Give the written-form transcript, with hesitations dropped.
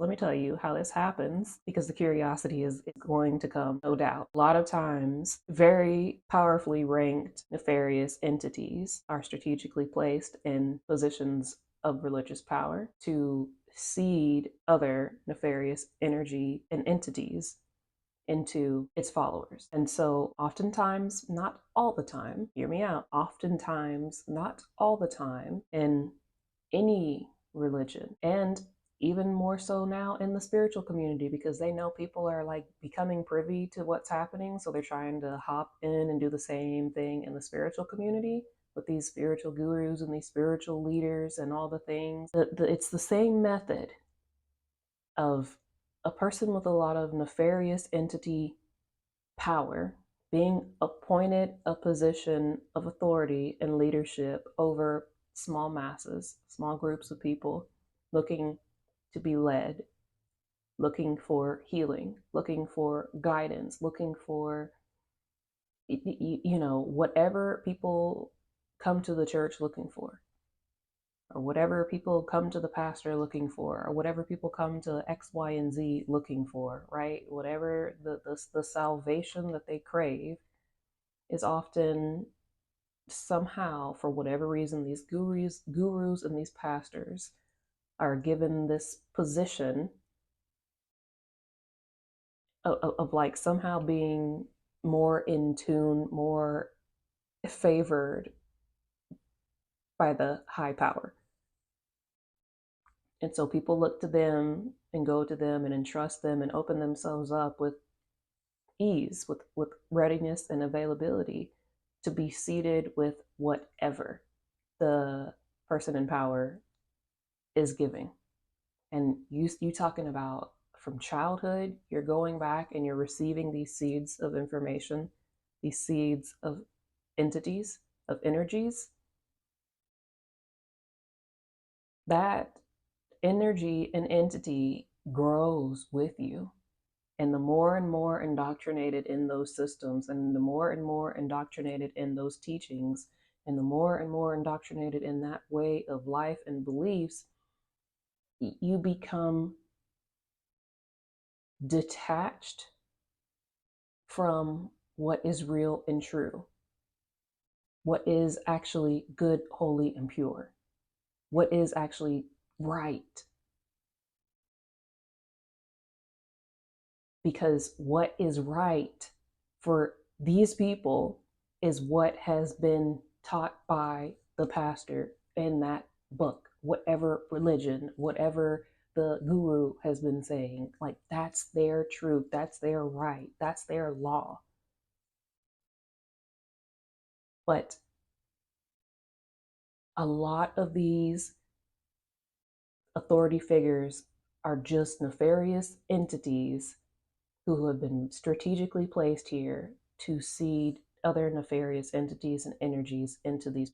let me tell you how this happens because the curiosity is going to come, no doubt. A lot of times, very powerfully ranked nefarious entities are strategically placed in positions of religious power to seed other nefarious energy and entities into its followers. And so, oftentimes, not all the time, hear me out, oftentimes, not all the time, in any religion, and even more so now in the spiritual community, because they know people are like becoming privy to what's happening. So they're trying to hop in and do the same thing in the spiritual community with these spiritual gurus and these spiritual leaders and all the things. It's the same method of a person with a lot of nefarious entity power being appointed a position of authority and leadership over small masses, small groups of people looking to be led, looking for healing, looking for guidance, looking for, whatever people come to the church looking for, or whatever people come to the pastor looking for, or whatever people come to X, Y, and Z looking for, right? Whatever the salvation that they crave is often somehow, for whatever reason, these gurus and these pastors are given this position of like somehow being more in tune, more favored by the high power. And so people look to them and go to them and entrust them and open themselves up with ease, with readiness and availability to be seated with whatever the person in power is giving. And you talking about from childhood, you're going back and you're receiving these seeds of information, these seeds of entities, of energies. That energy and entity grows with you. And the more and more indoctrinated in those systems, and the more and more indoctrinated in those teachings, and the more and more indoctrinated in that way of life and beliefs, you become detached from what is real and true, what is actually good, holy, and pure, what is actually right. Because what is right for these people is what has been taught by the pastor in that book, whatever religion, whatever the guru has been saying. Like, that's their truth, that's their right, that's their law. But a lot of these authority figures are just nefarious entities who have been strategically placed here to seed other nefarious entities and energies into these